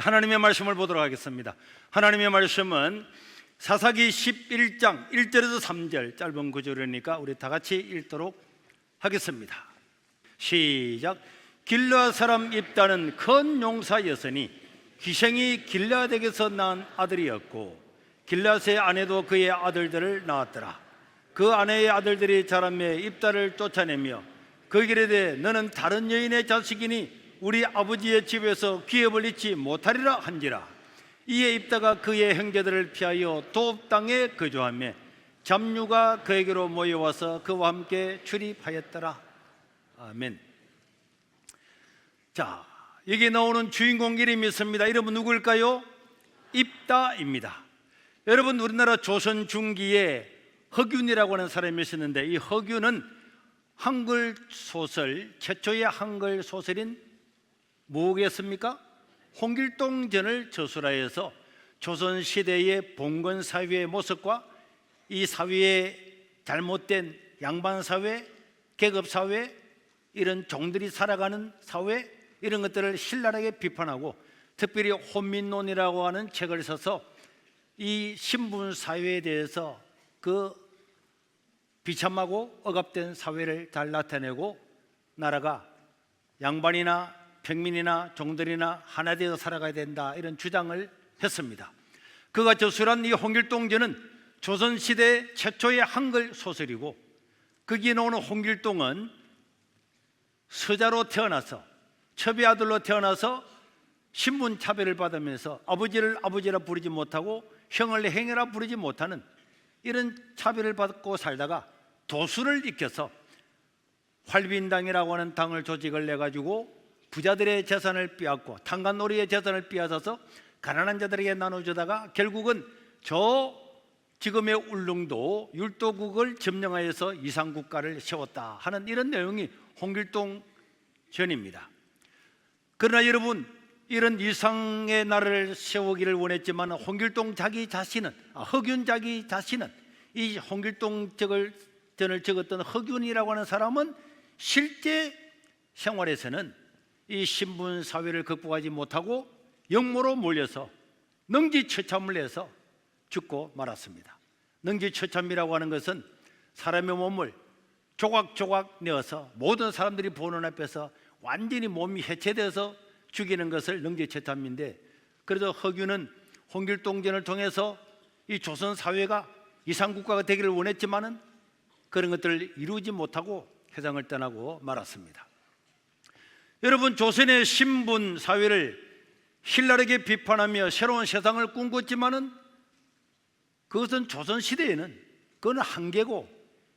우리 하나님의 말씀을 보도록 하겠습니다. 하나님의 말씀은 사사기 11장 1절에서 3절 짧은 구절이니까 우리 다 같이 읽도록 하겠습니다. 시작. 길르앗 사람 입다는 큰 용사였으니 기생이 길르앗에게서 낳은 아들이었고 길르앗의 아내도 그의 아들들을 낳았더라. 그 아내의 아들들이 자라매 입다를 쫓아내며 그에게 이르되 너는 다른 여인의 자식이니 우리 아버지의 집에서 기업을 잃지 못하리라 한지라. 이에 입다가 그의 형제들을 피하여 도읍 땅에 거주하며 잡류가 그에게로 모여와서 그와 함께 출입하였더라. 아멘. 자, 여기 나오는 주인공 이름이 있습니다. 이름은 누구일까요? 입다입니다. 여러분, 우리나라 조선 중기에 허균이라고 하는 사람이 있었는데 이 허균은 한글 소설 최초의 한글 소설인 뭐겠습니까? 홍길동전을 저술하여서 조선시대의 봉건사회의 모습과 이 사회의 잘못된 양반사회, 계급사회, 이런 종들이 살아가는 사회, 이런 것들을 신랄하게 비판하고 특별히 혼민론이라고 하는 책을 써서 이 신분사회에 대해서 그 비참하고 억압된 사회를 잘 나타내고 나라가 양반이나 평민이나 종들이나 하나 되어 살아가야 된다, 이런 주장을 했습니다. 그가 저술한 이 홍길동전은 조선시대 최초의 한글 소설이고 거기에 나오는 홍길동은 서자로 태어나서 첩의 아들로 태어나서 신분 차별을 받으면서 아버지를 아버지라 부르지 못하고 형을 행여라 부르지 못하는 이런 차별을 받고 살다가 도수를 익혀서 활빈당이라고 하는 당을 조직을 내가지고 부자들의 재산을 빼앗고 탄간놀이의 재산을 빼앗아서 가난한 자들에게 나눠주다가 결국은 저 지금의 울릉도 율도국을 점령하여서 이상국가를 세웠다 하는 이런 내용이 홍길동전입니다. 그러나 여러분, 이런 이상의 나라를 세우기를 원했지만 홍길동 자기 자신은, 허균 자기 자신은 이 홍길동전을 적었던 허균이라고 하는 사람은 실제 생활에서는 이 신분사회를 극복하지 못하고 역모로 몰려서 능지처참을 해서 죽고 말았습니다. 능지처참이라고 하는 것은 사람의 몸을 조각조각 내어서 모든 사람들이 보는 앞에서 완전히 몸이 해체돼서 죽이는 것을 능지처참인데, 그래도 허균은 홍길동전을 통해서 이 조선사회가 이상국가가 되기를 원했지만은 그런 것들을 이루지 못하고 세상을 떠나고 말았습니다. 여러분, 조선의 신분 사회를 신랄하게 비판하며 새로운 세상을 꿈꿨지만은 그것은 조선시대에는 그건 한계고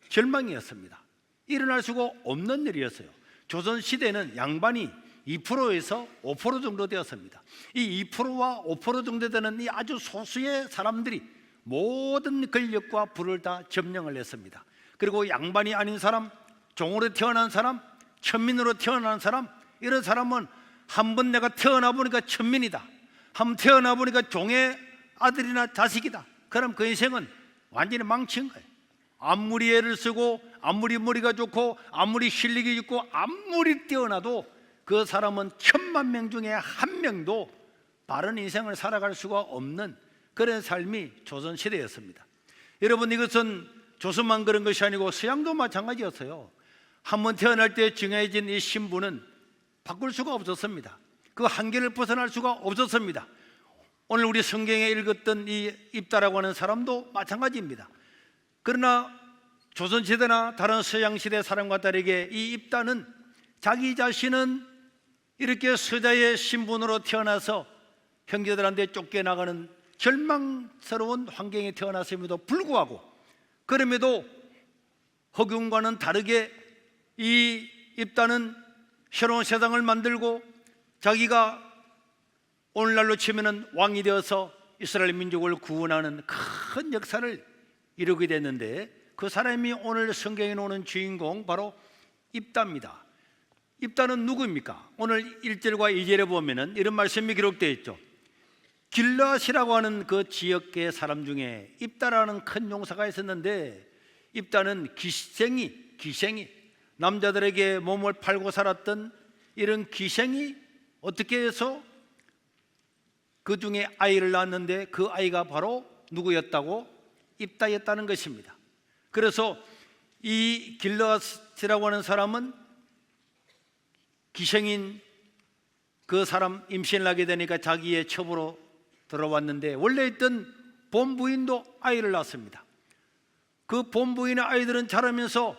절망이었습니다. 일어날 수가 없는 일이었어요. 조선시대는 양반이 2%에서 5% 정도 되었습니다. 이 2%와 5% 정도 되는 이 아주 소수의 사람들이 모든 권력과 부를 다 점령을 했습니다. 그리고 양반이 아닌 사람, 종으로 태어난 사람, 천민으로 태어난 사람, 이런 사람은 한번 내가 태어나 보니까 천민이다, 한번 태어나 보니까 종의 아들이나 자식이다, 그럼 그 인생은 완전히 망친 거예요. 아무리 애를 쓰고 아무리 머리가 좋고 아무리 실력이 있고 아무리 뛰어나도 그 사람은 1000만 명 중에 한 명도 바른 인생을 살아갈 수가 없는 그런 삶이 조선시대였습니다. 여러분, 이것은 조선만 그런 것이 아니고 서양도 마찬가지였어요. 한번 태어날 때 정해진 이 신분은 바꿀 수가 없었습니다. 그 한계를 벗어날 수가 없었습니다. 오늘 우리 성경에 읽었던 이 입다라고 하는 사람도 마찬가지입니다. 그러나 조선시대나 다른 서양시대 사람과 다르게 이 입다는 자기 자신은 이렇게 서자의 신분으로 태어나서 형제들한테 쫓겨나가는 절망스러운 환경에 태어났음에도 불구하고, 그럼에도 허균과는 다르게 이 입다는 새로운 세상을 만들고 자기가 오늘날로 치면은 왕이 되어서 이스라엘 민족을 구원하는 큰 역사를 이루게 됐는데, 그 사람이 오늘 성경에 나오는 주인공 바로 입다입니다. 입다는 누구입니까? 오늘 1절과 2절에 보면은 이런 말씀이 기록되어 있죠. 길르앗이라고 하는 그 지역의 사람 중에 입다라는 큰 용사가 있었는데, 입다는 기생이 남자들에게 몸을 팔고 살았던 이런 기생이 어떻게 해서 그 중에 아이를 낳았는데 그 아이가 바로 누구였다고? 입다였다는 것입니다. 그래서 이 길르앗이라고 하는 사람은 기생인 그 사람 임신을 하게 되니까 자기의 첩으로 들어왔는데 원래 있던 본부인도 아이를 낳았습니다. 그 본부인의 아이들은 자라면서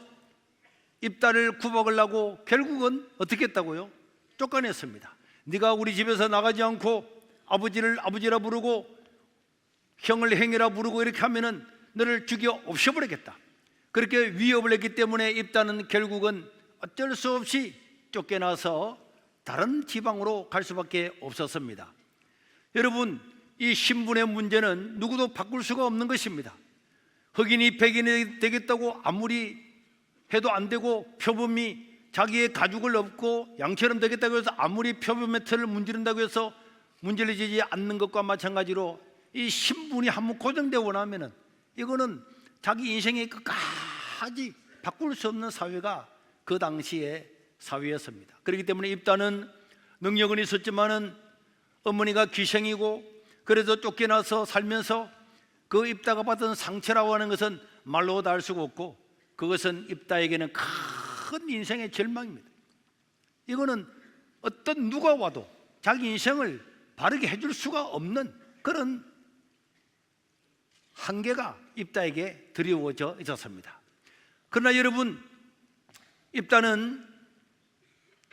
입다를 구박을 하고 결국은 어떻게 했다고요? 쫓아냈습니다. 네가 우리 집에서 나가지 않고 아버지를 아버지라 부르고 형을 형이라 부르고 이렇게 하면은 너를 죽여 없애버리겠다. 그렇게 위협을 했기 때문에 입다는 결국은 어쩔 수 없이 쫓겨나서 다른 지방으로 갈 수밖에 없었습니다. 여러분, 이 신분의 문제는 누구도 바꿀 수가 없는 것입니다. 흑인이 백인이 되겠다고 아무리 해도 안 되고, 표범이 자기의 가죽을 업고 양처럼 되겠다고 해서 아무리 표범의 털을 문지른다고 해서 문질러지지 않는 것과 마찬가지로 이 신분이 한번 고정되고 나면은 이거는 자기 인생의 끝까지 바꿀 수 없는 사회가 그 당시의 사회였습니다. 그렇기 때문에 입다는 능력은 있었지만은 어머니가 기생이고, 그래서 쫓겨나서 살면서 그 입다가 받은 상처라고 하는 것은 말로 다 할 수가 없고, 그것은 입다에게는 큰 인생의 절망입니다. 이거는 어떤 누가 와도 자기 인생을 바르게 해줄 수가 없는 그런 한계가 입다에게 드리워져 있었습니다. 그러나 여러분, 입다는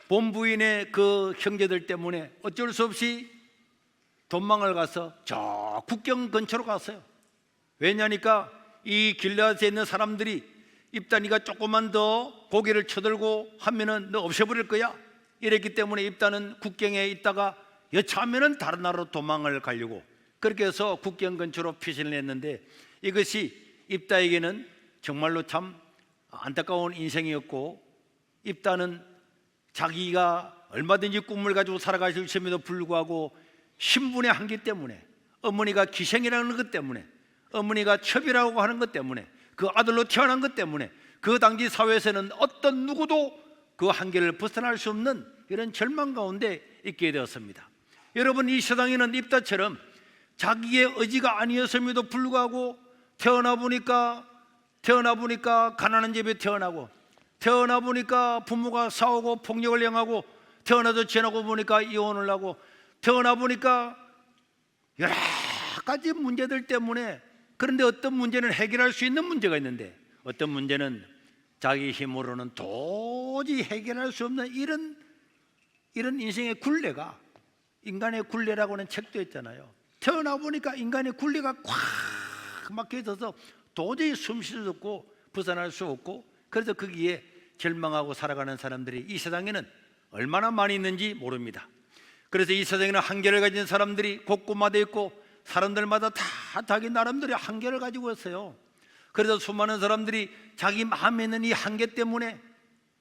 본부인의 그 형제들 때문에 어쩔 수 없이 도망을 가서 저 국경 근처로 갔어요. 왜냐니까 이 길르앗에 있는 사람들이 입다니가 조금만 더 고개를 쳐들고 하면은 너 없애버릴 거야, 이랬기 때문에 입다는 국경에 있다가 여차하면은 다른 나라로 도망을 가려고 그렇게 해서 국경 근처로 피신을 했는데, 이것이 입다에게는 정말로 참 안타까운 인생이었고, 입다는 자기가 얼마든지 꿈을 가지고 살아갈 수 있음에도 불구하고 신분의 한계 때문에, 어머니가 기생이라는 것 때문에, 어머니가 첩이라고 하는 것 때문에, 그 아들로 태어난 것 때문에 그 당시 사회에서는 어떤 누구도 그 한계를 벗어날 수 없는 이런 절망 가운데 있게 되었습니다. 여러분, 이 세상에는 입다처럼 자기의 의지가 아니었음에도 불구하고 태어나 보니까 가난한 집에 태어나고, 태어나 보니까 부모가 싸우고 폭력을 행하고, 태어나서 지나고 보니까 이혼을 하고, 태어나 보니까 여러 가지 문제들 때문에, 그런데 어떤 문제는 해결할 수 있는 문제가 있는데 어떤 문제는 자기 힘으로는 도저히 해결할 수 없는 이런 인생의 굴레가, 인간의 굴레라고 하는 책도 있잖아요. 태어나 보니까 인간의 굴레가 꽉 막혀 있어서 도저히 숨 쉴 수 없고 벗어날 수 없고, 그래서 거기에 절망하고 살아가는 사람들이 이 세상에는 얼마나 많이 있는지 모릅니다. 그래서 이 세상에는 한계를 가진 사람들이 곳곳마다 있고, 사람들마다 다 자기 나름대로 한계를 가지고 있어요. 그래서 수많은 사람들이 자기 마음에 있는 이 한계 때문에,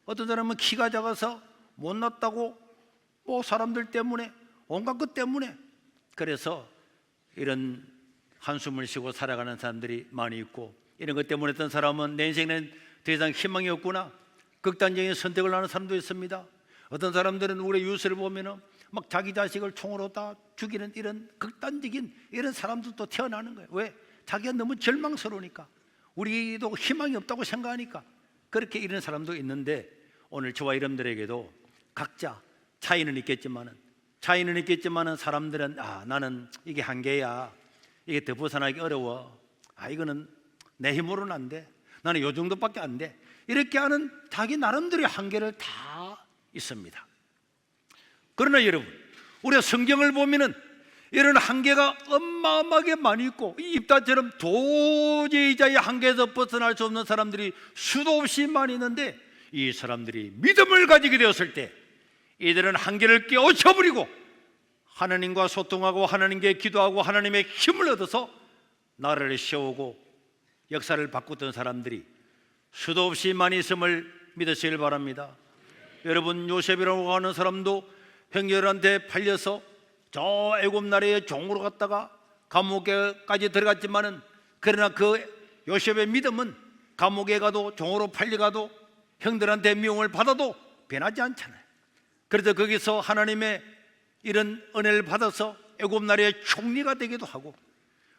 어떤 사람은 키가 작아서 못났다고, 뭐 사람들 때문에, 온갖 것 때문에, 그래서 이런 한숨을 쉬고 살아가는 사람들이 많이 있고, 이런 것 때문에 어떤 사람은 내 인생에는 더 이상 희망이 없구나, 극단적인 선택을 하는 사람도 있습니다. 어떤 사람들은 우리 뉴스를 보면은 막 자기 자식을 총으로 다 죽이는 이런 극단적인 이런 사람들도 태어나는 거예요. 왜? 자기가 너무 절망스러우니까, 우리도 희망이 없다고 생각하니까 그렇게 이런 사람도 있는데, 오늘 저와 여러분들에게도 각자 차이는 있겠지만은 사람들은 나는 이게 한계야, 이게 더 벗어나기 어려워, 이거는 내 힘으로는 안 돼, 나는 요 정도밖에 안 돼, 이렇게 하는 자기 나름대로의 한계를 다 있습니다. 그러나 여러분, 우리가 성경을 보면은 이런 한계가 어마어마하게 많이 있고, 이 입다처럼 도저히 자기 한계에서 벗어날 수 없는 사람들이 수도 없이 많이 있는데, 이 사람들이 믿음을 가지게 되었을 때 이들은 한계를 깨우쳐버리고 하나님과 소통하고 하나님께 기도하고 하나님의 힘을 얻어서 나라를 세우고 역사를 바꾸던 사람들이 수도 없이 많이 있음을 믿으시길 바랍니다. 여러분, 요셉이라고 하는 사람도 형제들한테 팔려서 저 애굽 나라의 종으로 갔다가 감옥에까지 들어갔지만은, 그러나 그 요셉의 믿음은 감옥에 가도 종으로 팔려가도 형들한테 미움을 받아도 변하지 않잖아요. 그래서 거기서 하나님의 이런 은혜를 받아서 애굽 나라의 총리가 되기도 하고,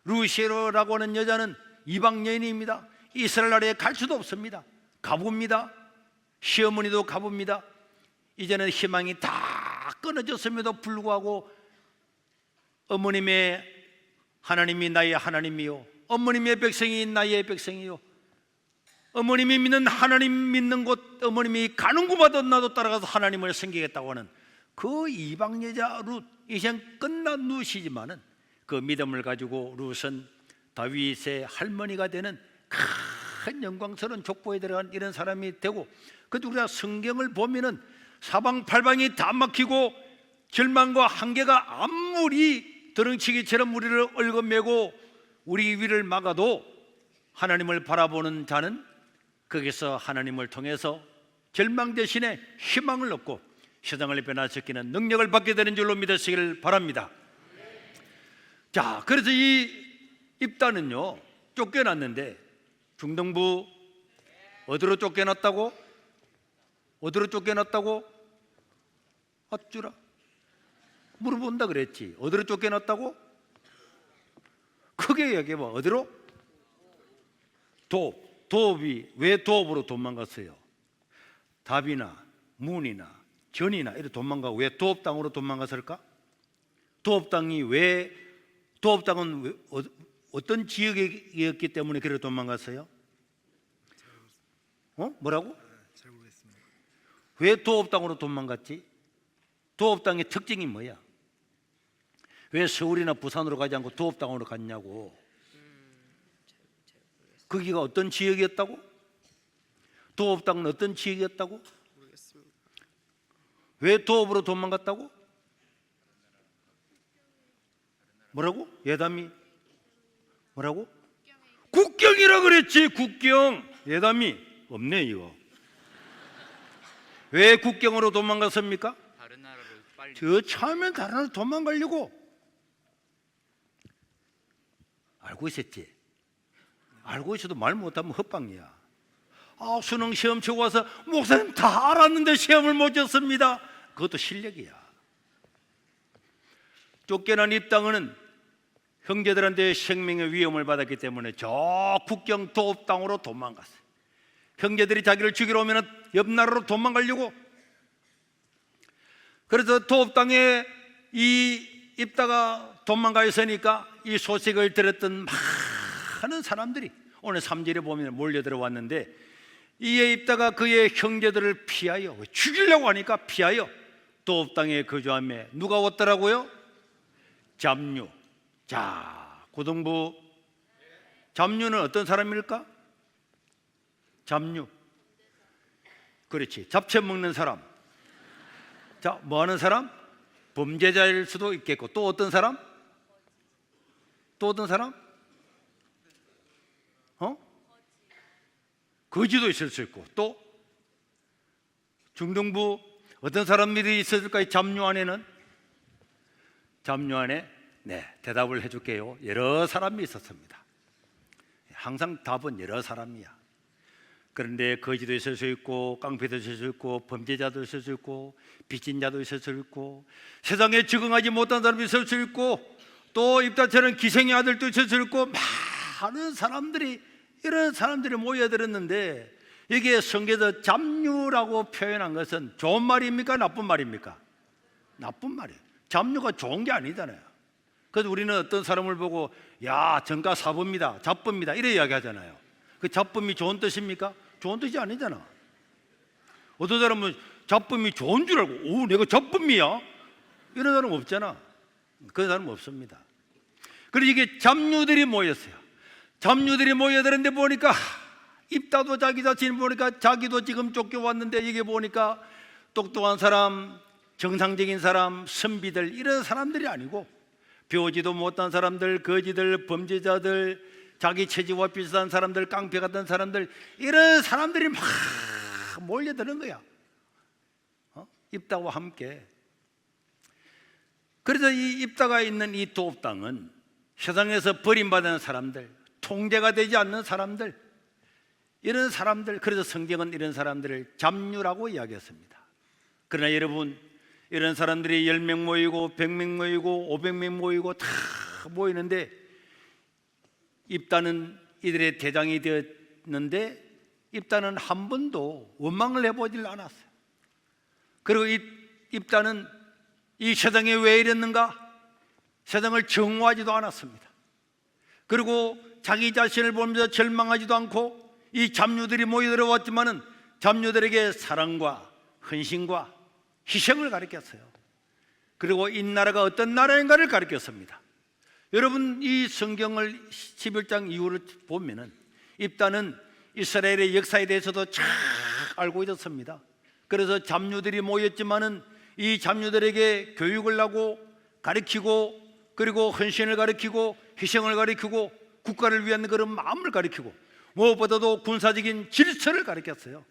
루시에라고 하는 여자는 이방 여인입니다. 이스라엘 나라에 갈 수도 없습니다. 가봅니다. 시어머니도 가봅니다. 이제는 희망이 다 끊어졌음에도 불구하고 어머님의 하나님이 나의 하나님이요, 어머님의 백성이 나의 백성이요, 어머님이 믿는 하나님 믿는 곳, 어머님이 가는 곳마다 나도 따라가서 하나님을 섬기겠다고 하는 그 이방 여자 룻, 이젠 끝난 룻이지만은 그 믿음을 가지고 룻은 다윗의 할머니가 되는 큰 영광스러운 족보에 들어간 이런 사람이 되고, 그래도 우리가 성경을 보면은 사방팔방이 다 막히고 절망과 한계가 아무리 드렁치기처럼 우리를 얽어매고 우리 위를 막아도 하나님을 바라보는 자는 거기서 하나님을 통해서 절망 대신에 희망을 얻고 세상을 변화시키는 능력을 받게 되는 줄로 믿으시기를 바랍니다. 자, 그래서 이 입다는요 쫓겨났는데, 중동부 어디로 쫓겨났다고? 어디로 쫓겨났다고? 아쭈라 물어본다 그랬지. 어디로 쫓겨났다고? 크게 얘기해봐. 어디로? 도읍이 왜 도읍으로 도망갔어요? 답이나 문이나 전이나 이렇게 도망가고 왜 도읍 땅으로 도망갔을까? 도읍 땅은 왜 어떤 지역이었기 때문에 그래 도망갔어요? 뭐라고? 잘 모르겠습니다. 왜 도읍 땅으로 도망갔지? 도읍 땅의 특징이 뭐야? 왜 서울이나 부산으로 가지 않고 도읍 땅으로 갔냐고? 거기가 어떤 지역이었다고? 도읍 땅은 어떤 지역이었다고? 모르겠습니다. 왜 도읍으로 도망갔다고? 뭐라고? 예담이 뭐라고? 국경이라 그랬지. 국경. 예담이 없네 이거. 왜 국경으로 도망갔습니까? 다른 나라를 빨리 저 처음엔 다른 나라 도망가려고 알고 있었지. 알고 있어도 말 못하면 헛방이야. 수능 시험 치고 와서 목사님 다 알았는데 시험을 못 쳤습니다. 그것도 실력이야. 쫓겨난 입당은 형제들한테 생명의 위험을 받았기 때문에 저 국경 도읍 땅으로 도망갔어요. 형제들이 자기를 죽이러 오면 옆 나라로 도망가려고. 그래서 도읍 땅에 이 입다가 도망가 있으니까 이 소식을 들었던 많은 사람들이 오늘 3절에 보면 몰려들어 왔는데, 이에 입다가 그의 형제들을 피하여, 죽이려고 하니까 피하여 도읍 땅에 거주하며 누가 왔더라고요? 잡류. 자, 고등부 잡류는 어떤 사람일까? 잡류. 그렇지. 잡채 먹는 사람. 자, 뭐 하는 사람? 범죄자일 수도 있겠고, 또 어떤 사람? 또 어떤 사람? 거지도 있을 수 있고, 또 중등부 어떤 사람들이 있었을까요? 잡류 안에는? 잡류 안에 대답을 해줄게요. 여러 사람이 있었습니다. 항상 답은 여러 사람이야. 그런데 거지도 있을 수 있고, 깡패도 있을 수 있고, 범죄자도 있을 수 있고, 빚진 자도 있을 수 있고, 세상에 적응하지 못한 사람도 있을 수 있고, 또 입다처럼 기생의 아들도 있을 수 있고, 많은 사람들이, 이런 사람들이 모여들었는데, 여기에 성경에서 잡류라고 표현한 것은 좋은 말입니까? 나쁜 말입니까? 나쁜 말이에요. 잡류가 좋은 게 아니잖아요. 그래서 우리는 어떤 사람을 보고 야, 정가 사범이다, 잡범이다 이래 이야기하잖아요. 그 잡범이 좋은 뜻입니까? 좋은 뜻이 아니잖아. 어떤 사람은 잡범이 좋은 줄 알고 오, 내가 잡범이야? 이런 사람 없잖아. 그런 사람 없습니다. 그래서 이게 잡류들이 모였어요. 잡류들이 모여들었는데 보니까 입다도 자기 자신 보니까 자기도 지금 쫓겨왔는데, 이게 보니까 똑똑한 사람, 정상적인 사람, 선비들 이런 사람들이 아니고 배우지도 못한 사람들, 거지들, 범죄자들, 자기 체지와 비슷한 사람들, 깡패 같은 사람들, 이런 사람들이 막 몰려드는 거야. 입다와 함께. 그래서 이 입다가 있는 이 도읍 땅은 세상에서 버림받은 사람들, 통제가 되지 않는 사람들, 이런 사람들, 그래서 성경은 이런 사람들을 잡류라고 이야기했습니다. 그러나 여러분, 이런 사람들이 10명 모이고 100명 모이고 500명 모이고 다 모이는데 입다는 이들의 대장이 되었는데 입다는 한 번도 원망을 해보질 않았어요. 그리고 입다는 이 세상에 왜 이랬는가? 세상을 정오하지도 않았습니다. 그리고 자기 자신을 보면서 절망하지도 않고 이 잡류들이 모여들어왔지만은 잡류들에게 사랑과 헌신과 희생을 가르쳤어요. 그리고 이 나라가 어떤 나라인가를 가르쳤습니다. 여러분, 이 성경을 11장 이후를 보면은 입다는 이스라엘의 역사에 대해서도 잘 알고 있었습니다. 그래서 잡류들이 모였지만은 이 잡류들에게 교육을 하고 가르치고, 그리고 헌신을 가르치고 희생을 가르치고 국가를 위한 그런 마음을 가르치고, 무엇보다도 군사적인 질서를 가르쳤어요.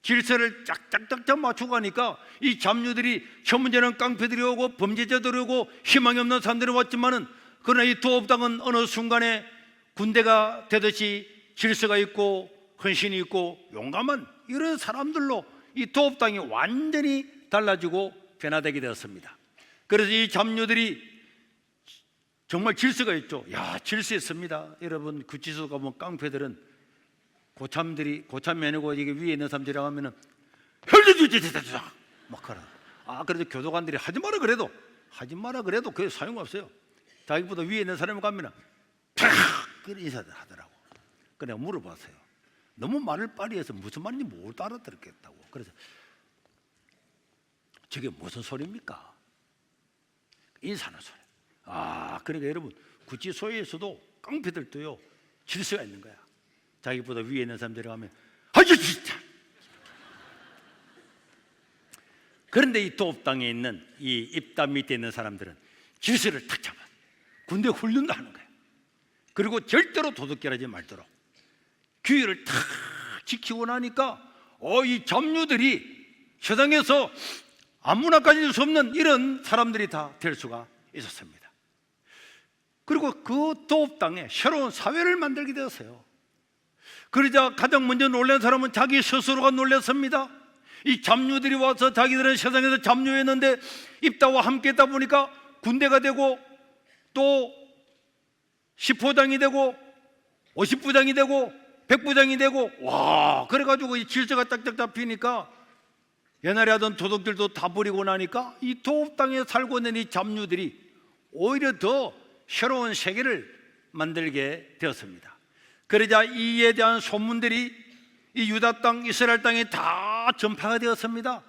질서를 짝짝짝짝 맞추고 가니까 이 잡류들이 처음 문제는 깡패들이 오고 범죄자들이 오고 희망이 없는 사람들이 왔지만은, 그러나 이 도읍당은 어느 순간에 군대가 되듯이 질서가 있고 헌신이 있고 용감한 이런 사람들로 이 도읍당이 완전히 달라지고 변화되게 되었습니다. 그래서 이 잡류들이 정말 질서가 있죠. 야, 질서 있습니다. 여러분, 구치소 가면 깡패들은 고참이 아니고 이게 위에 있는 사람들이라고 하면은 혈주주주주주주 막 하라. 그래도 교도관들이 하지 마라 그래도 그게 소용없어요. 자기보다 위에 있는 사람이 가면은 팍 그런 인사들 하더라고. 그래 내가 물어봤어요. 너무 말을 빨리 해서 무슨 말인지 못 알아들었겠다고. 그래서 저게 무슨 소리입니까? 인사하는 소리. 그러니까 여러분, 구치소에서도 깡패들도요 질서가 있는 거야. 자기보다 위에 있는 사람들이 가면 진짜. 그런데 이 도읍당에 있는 이 입다 밑에 있는 사람들은 질서를 탁 잡아 군대 훈련도 하는 거야. 그리고 절대로 도둑질하지 말도록 규율을 탁 지키고 나니까 이 잡류들이 세상에서 아무나 가질 수 없는 이런 사람들이 다 될 수가 있었습니다. 그리고 그 도읍당에 새로운 사회를 만들게 되었어요. 그러자 가장 먼저 놀란 사람은 자기 스스로가 놀랐습니다. 이 잡류들이 와서 자기들은 세상에서 잡류였는데 입다와 함께 있다 보니까 군대가 되고 또 10호장이 되고 50부장이 되고 100부장이 되고, 그래가지고 이 질서가 딱딱 잡히니까 옛날에 하던 도둑들도 다 버리고 나니까 이 도읍당에 살고 있는 이 잡류들이 오히려 더 새로운 세계를 만들게 되었습니다. 그러자 이에 대한 소문들이 이 유다 땅, 이스라엘 땅에 다 전파가 되었습니다.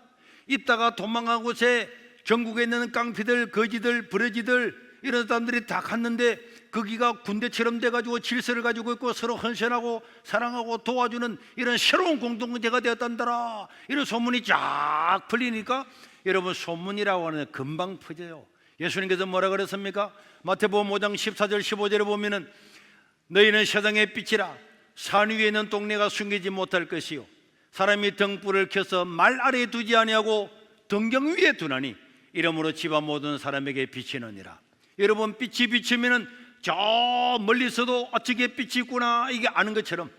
입다가 도망간 곳에 전국에 있는 깡패들, 거지들, 버러지들 이런 사람들이 다 갔는데 거기가 군대처럼 돼가지고 질서를 가지고 있고 서로 헌신하고 사랑하고 도와주는 이런 새로운 공동체가 되었단다라, 이런 소문이 쫙 풀리니까 여러분, 소문이라고 하는 금방 퍼져요. 예수님께서 뭐라 그랬습니까? 마태복음 5장 14절 15절에 보면은 너희는 세상의 빛이라. 산 위에 있는 동네가 숨기지 못할 것이요 사람이 등불을 켜서 말 아래에 두지 아니하고 등경 위에 두나니 이러므로 집안 모든 사람에게 비치느니라. 여러분, 빛이 비치면은 저 멀리서도 저게 빛이 있구나 이게 아는 것처럼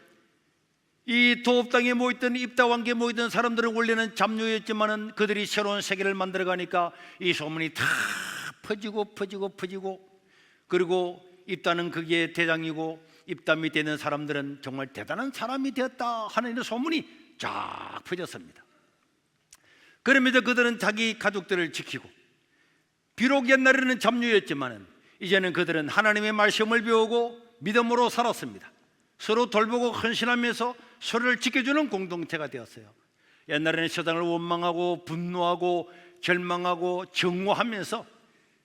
이 도읍당에 모였던 입다왕계에 모였던 사람들은 원래는 잡류였지만은 그들이 새로운 세계를 만들어가니까 이 소문이 다 퍼지고 그리고 입다는 그게 대장이고 입다 밑에 있는 사람들은 정말 대단한 사람이 되었다 하는 이런 소문이 쫙 퍼졌습니다. 그러면서 그들은 자기 가족들을 지키고, 비록 옛날에는 잡류였지만은 이제는 그들은 하나님의 말씀을 배우고 믿음으로 살았습니다. 서로 돌보고 헌신하면서 서로를 지켜주는 공동체가 되었어요. 옛날에는 세상을 원망하고 분노하고 절망하고 정오하면서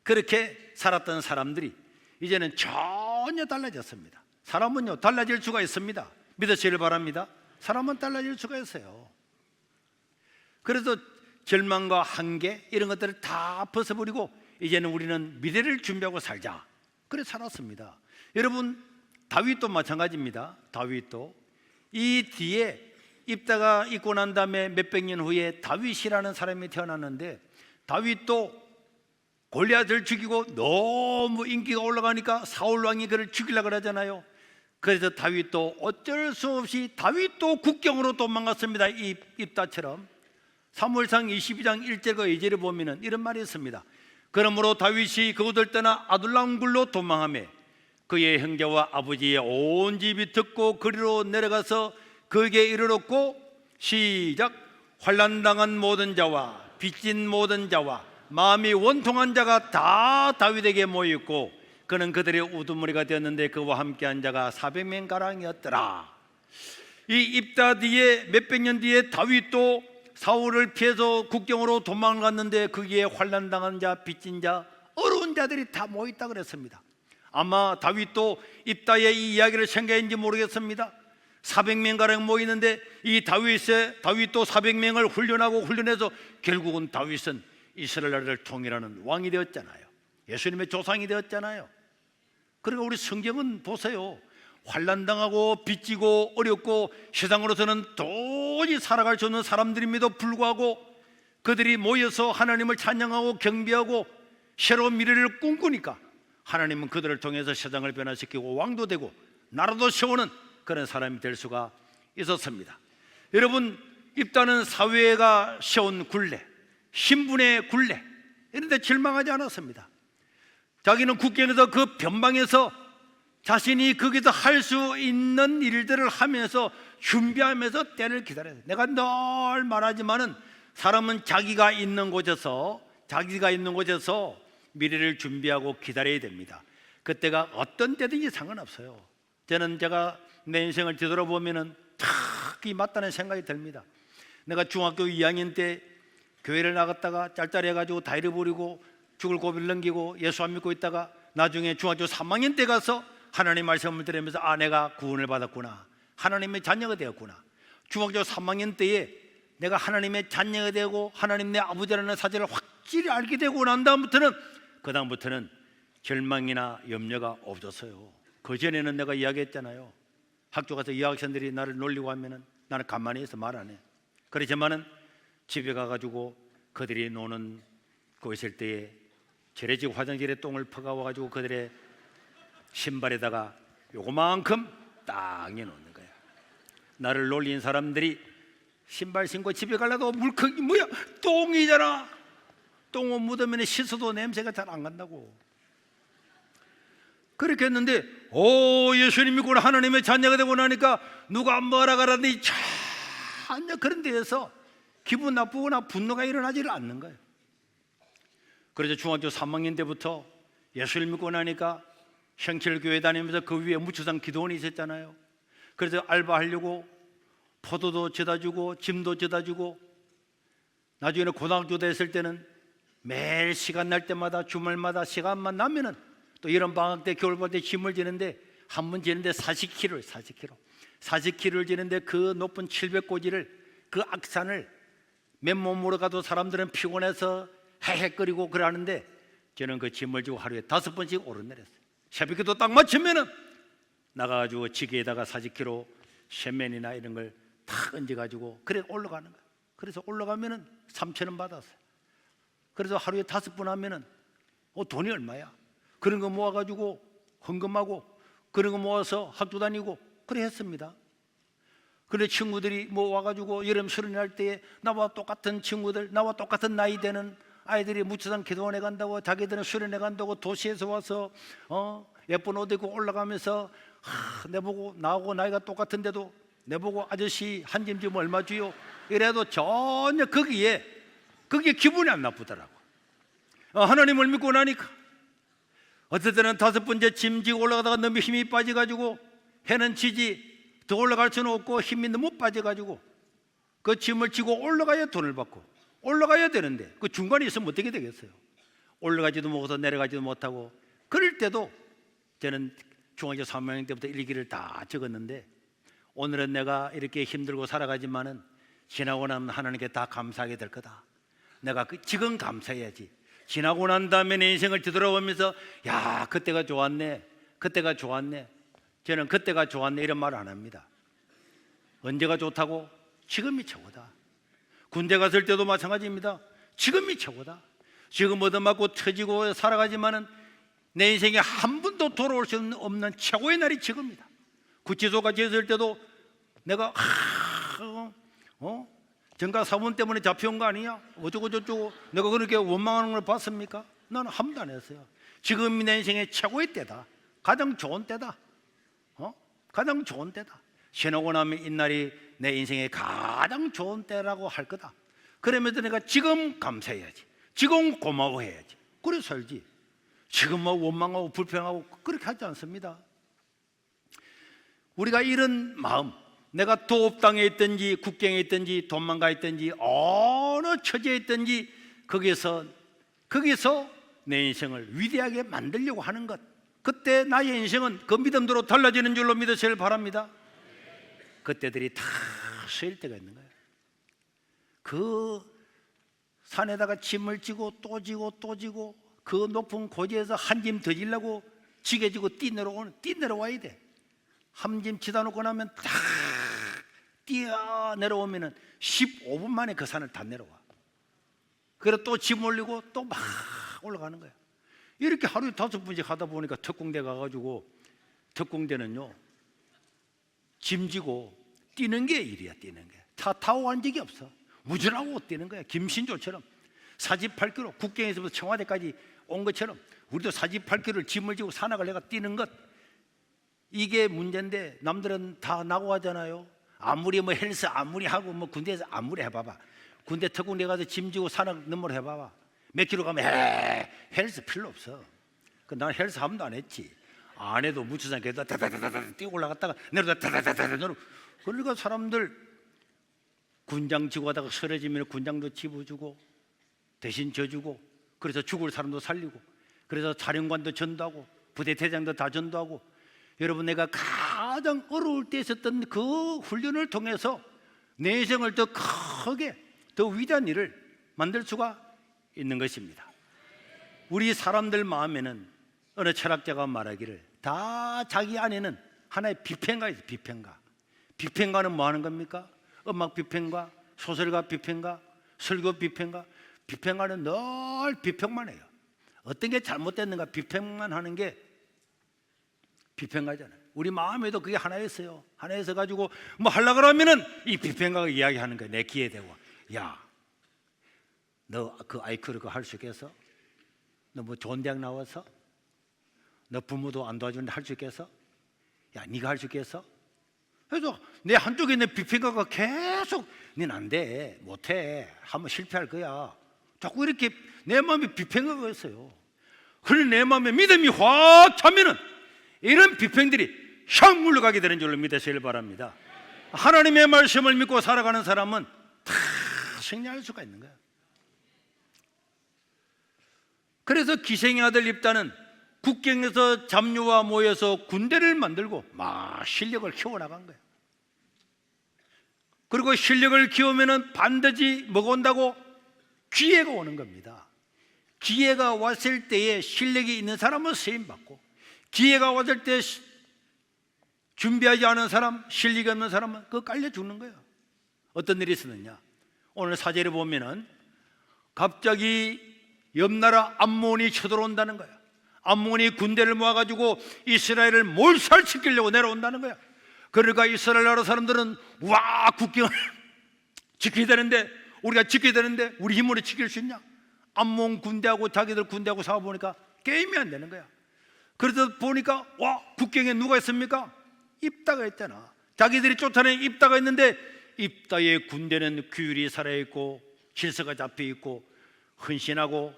그렇게 살았던 사람들이 이제는 전혀 달라졌습니다. 사람은요 달라질 수가 있습니다. 믿으시길 바랍니다. 사람은 달라질 수가 있어요. 그래서 절망과 한계 이런 것들을 다 벗어버리고 이제는 우리는 미래를 준비하고 살자, 그래 살았습니다. 여러분, 다윗도 마찬가지입니다. 다윗도 이 뒤에 입다가 있고 난 다음에 몇백 년 후에 다윗이라는 사람이 태어났는데, 다윗도 골리앗을 죽이고 너무 인기가 올라가니까 사울 왕이 그를 죽이려고 그러잖아요. 그래서 다윗도 어쩔 수 없이 다윗도 국경으로 도망갔습니다. 이 입다처럼. 사무엘상 22장 1절과 2절에 보면은 이런 말이 있습니다. 그러므로 다윗이 그곳을 떠나 아둘람 굴로 도망하며 그의 형제와 아버지의 온 집이 듣고 그리로 내려가서 그에게 이르렀고 시작. 환난당한 모든 자와 빚진 모든 자와 마음이 원통한 자가 다 다윗에게 모였고 그는 그들의 우두머리가 되었는데 그와 함께한 자가 400명 가량이었더라. 이 입다 뒤에 몇백 년 뒤에 다윗도 사울을 피해서 국경으로 도망을 갔는데 거기에 환난당한 자, 빚진 자, 어려운 자들이 다 모였다 그랬습니다. 아마 다윗도 입다의 이 이야기를 생각했는지 모르겠습니다. 400명 가량 모이는데 이 다윗도 400명을 훈련해서 결국은 다윗은 이스라엘 나라를 통일하는 왕이 되었잖아요. 예수님의 조상이 되었잖아요. 그러니까 우리 성경은 보세요. 환난당하고 빚지고 어렵고 세상으로서는 도저히 살아갈 수 없는 사람들임에도 불구하고 그들이 모여서 하나님을 찬양하고 경배하고 새로운 미래를 꿈꾸니까 하나님은 그들을 통해서 세상을 변화시키고 왕도 되고 나라도 세우는 그런 사람이 될 수가 있었습니다. 여러분, 입다는 사회가 세운 굴레, 신분의 굴레, 이런 데 절망하지 않았습니다. 자기는 국경에서 그 변방에서 자신이 거기서 할 수 있는 일들을 하면서 준비하면서 때를 기다려야 돼. 내가 늘 말하지만은 사람은 자기가 있는 곳에서 미래를 준비하고 기다려야 됩니다. 그때가 어떤 때든지 상관없어요. 제가 내 인생을 뒤돌아보면은 탁이 맞다는 생각이 듭니다. 내가 중학교 2학년 때 교회를 나갔다가 짤짤해가지고 다 잃어버리고 죽을 고비를 넘기고 예수 안 믿고 있다가 나중에 중학교 3학년 때 가서 하나님 말씀을 들으면서 내가 구원을 받았구나, 하나님의 자녀가 되었구나. 중학교 3학년 때에 내가 하나님의 자녀가 되고 하나님 내 아버지라는 사실을 확실히 알게 되고 난 다음부터는 절망이나 염려가 없었어요. 그전에는 내가 이야기했잖아요. 학교 가서 여학생들이 나를 놀리고 하면은 나는 가만히 있어 말 안 해. 그렇지만은 집에 가가지고 그들이 노는 거 있을 때에 재래지고 화장실에 똥을 퍼가와가지고 그들의 신발에다가 요거만큼 딱 내놓는 거야. 나를 놀린 사람들이 신발 신고 집에 가려고 물컵이 뭐야? 똥이잖아. 똥을 묻으면 씻어도 냄새가 잘 안 간다고. 그렇게 했는데 예수님 믿고 하나님의 자녀가 되고 나니까 누가 뭐라 그러는데 전혀 그런 데에서 기분 나쁘거나 분노가 일어나지를 않는 거예요. 그래서 중학교 3학년 때부터 예수를 믿고 나니까 형철교회 다니면서 그 위에 무초상 기도원이 있었잖아요. 그래서 알바하려고 포도도 져다주고 짐도 져다주고, 나중에는 고등학교 됐을 때는 매일 시간 날 때마다 주말마다 시간만 나면은 또 이런 방학 때 겨울방학 때 짐을 지는데 한 번 지는데 40km를 지는데 그 높은 700고지를 그 악산을 맨몸으로 가도 사람들은 피곤해서 헤헤거리고 그러는데 저는 그 짐을 지고 하루에 5번씩 오르내렸어요. 새벽에도 딱 맞추면은 나가가지고 지게에다가 40kg 쇠면이나 이런 걸 탁 얹어가지고 그래 올라가는 거예요. 그래서 올라가면은 3,000원 받았어요. 그래서 하루에 5번 하면은 돈이 얼마야? 그런 거 모아가지고 헌금하고 그런 거 모아서 학교 다니고 그래 했습니다. 그런데 친구들이 와가지고 여름 수련회 할 때에 나와 똑같은 친구들, 나와 똑같은 나이 되는 아이들이 무초상 기도원에 간다고, 자기들은 수련회 간다고 도시에서 와서 예쁜 옷 입고 올라가면서 내보고 나하고 나이가 똑같은데도 내보고 아저씨 한 짐 좀 얼마 주요? 이래도 전혀 거기에 기분이 안 나쁘더라고. 하나님을 믿고 나니까 어떨 때는 5번째 짐 지고 올라가다가 너무 힘이 빠져가지고 해는 지지 더 올라갈 수는 없고 힘이 너무 빠져가지고 그 짐을 지고 올라가야 돈을 받고 올라가야 되는데 그 중간에 있으면 어떻게 되겠어요? 올라가지도 못하고 내려가지도 못하고. 그럴 때도 저는 중학교 3학년 때부터 일기를 다 적었는데, 오늘은 내가 이렇게 힘들고 살아가지만은 지나고 나면 하나님께 다 감사하게 될 거다. 내가 지금 감사해야지. 지나고 난 다음에 내 인생을 뒤돌아보면서 야, 그때가 좋았네, 그때가 좋았네, 저는 그때가 좋았네 이런 말 안 합니다. 언제가 좋다고? 지금이 최고다. 군대 갔을 때도 마찬가지입니다. 지금이 최고다. 지금 얻어맞고 터지고 살아가지만은 내 인생에 한 번도 돌아올 수 없는 최고의 날이 지금이다. 구치소가 지었을 때도 내가 정가 사본 때문에 잡혀온 거 아니야? 어쩌고 저쩌고 내가 그렇게 원망하는 걸 봤습니까? 나는 한 번도 안 했어요. 지금 내 인생의 최고의 때다. 가장 좋은 때다. 가장 좋은 때다. 지나고 나면 이날이 내 인생의 가장 좋은 때라고 할 거다. 그러면서 내가 지금 감사해야지. 지금 고마워해야지. 그래 살지. 지금 뭐 원망하고 불평하고 그렇게 하지 않습니다. 우리가 이런 마음, 내가 도읍 땅에 있든지 국경에 있든지 도망가 있든지 어느 처지에 있든지 거기서 내 인생을 위대하게 만들려고 하는 것, 그때 나의 인생은 그 믿음대로 달라지는 줄로 믿으시길 바랍니다. 그때들이 다 쓰일 때가 있는 거예요. 그 산에다가 짐을 지고 또 지고 또 지고 그 높은 고지에서 한 짐 더 지려고 지게 지고 뛰 내려와야 돼. 한 짐 치다 놓고 나면 딱 뛰어 내려오면은 15분 만에 그 산을 다 내려와. 그래 또 짐 올리고 또 막 올라가는 거야. 이렇게 하루에 5번씩 하다 보니까 특공대 가가지고, 특공대는요 짐 지고 뛰는 게 일이야. 뛰는 게 차 타고 간 적이 없어. 무전하고 뛰는 거야. 김신조처럼 48km 국경에서부터 청와대까지 온 것처럼 우리도 48km를 짐을 지고 산악을 내가 뛰는 것, 이게 문제인데 남들은 다 나고 하잖아요. 아무리 뭐 헬스 아무리 하고 뭐 군대에서 아무리 해봐봐. 군대 특공대 가서 짐 지고 산악 넘어를 해봐봐. 몇 킬로 가면 헬스 필요 없어. 난 헬스 한 번도 안 했지. 안 해도 무추산 계단 다다다다 뛰고 올라갔다가 내려다 다다다다 내려. 그러니까 사람들 군장 지고 하다가 쓰러지면 군장도 집어주고 대신 져주고, 그래서 죽을 사람도 살리고, 그래서 사령관도 전도하고 부대 대장도 다 전도하고. 여러분, 내가 가장 어려울 때 있었던 그 훈련을 통해서 내 인생을 더 크게 더 위대한 일을 만들 수가 있는 것입니다. 우리 사람들 마음에는 어느 철학자가 말하기를 다 자기 안에는 하나의 비평가 있어요. 비평가는 뭐 하는 겁니까? 음악 비평가, 소설가 비평가, 설교 비평가. 비평가는 늘 비평만 해요. 어떤 게 잘못됐는가 비평만 하는 게 비평가잖아요. 우리 마음에도 그게 하나 있어요. 하나 있어 가지고 뭐 하려고 그러면은 이 비평가가 이야기하는 거예요. 내 귀에 대고, 야, 너 그 아이큐를 할 수 있겠어? 너 뭐 좋은 대학 나와서? 너 부모도 안 도와주는데 할 수 있겠어? 야, 네가 할 수 있겠어? 그래서 내 한쪽에 있는 비평가가 계속 너는 안 돼, 못해, 하면 실패할 거야. 자꾸 이렇게 내 마음에 비평가가 있어요. 그래 내 마음에 믿음이 확 차면은 이런 비평들이 샥 물러가게 되는 줄로 믿으시길 바랍니다. 하나님의 말씀을 믿고 살아가는 사람은 다 승리할 수가 있는 거야. 그래서 기생의 아들 입다는 국경에서 잡류와 모여서 군대를 만들고 막 실력을 키워나간 거야. 그리고 실력을 키우면은 반드시 뭐가 온다고? 기회가 오는 겁니다. 기회가 왔을 때에 실력이 있는 사람은 쓰임받고, 기회가 왔을 때 준비하지 않은 사람, 실력이 없는 사람은 그거 깔려 죽는 거예요. 어떤 일이 있었느냐? 오늘 사제를 보면은 갑자기 옆나라 암몬이 쳐들어온다는 거야. 암몬이 군대를 모아가지고 이스라엘을 몰살시키려고 내려온다는 거야. 그러니까 이스라엘 나라 사람들은 와, 국경을 지켜야 되는데, 우리가 지켜야 되는데 우리 힘으로 지킬 수 있냐? 암몬 군대하고 자기들 군대하고 싸워보니까 게임이 안 되는 거야. 그래서 보니까 와, 국경에 누가 있습니까? 입다가 있잖아. 자기들이 쫓아낸 입다가 있는데 입다의 군대는 규율이 살아있고 질서가 잡혀있고 헌신하고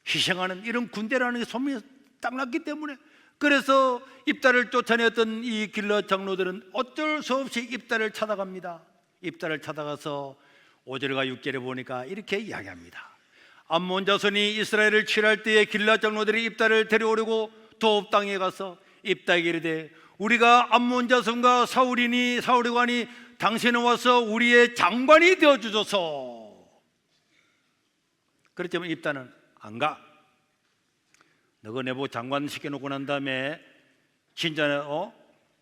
희생하는 이런 군대라는 게 소문이 딱 났기 때문에, 그래서 입다를 쫓아냈던 이 길럿 장로들은 어쩔 수 없이 입다를 찾아갑니다. 입다를 찾아가서 5절과 6절에 보니까 이렇게 이야기합니다. 암몬 자손이 이스라엘을 칠할 때에 길앗 장로들이 입다를 데려오려고 도읍 땅에 가서 입다에게 이르되, 우리가 암몬 자손과 사울이고 하니 당신은 와서 우리의 장관이 되어 주소서. 그렇지만 입다는 안 가. 너가 내보고 장관 시켜놓고 난 다음에 진짜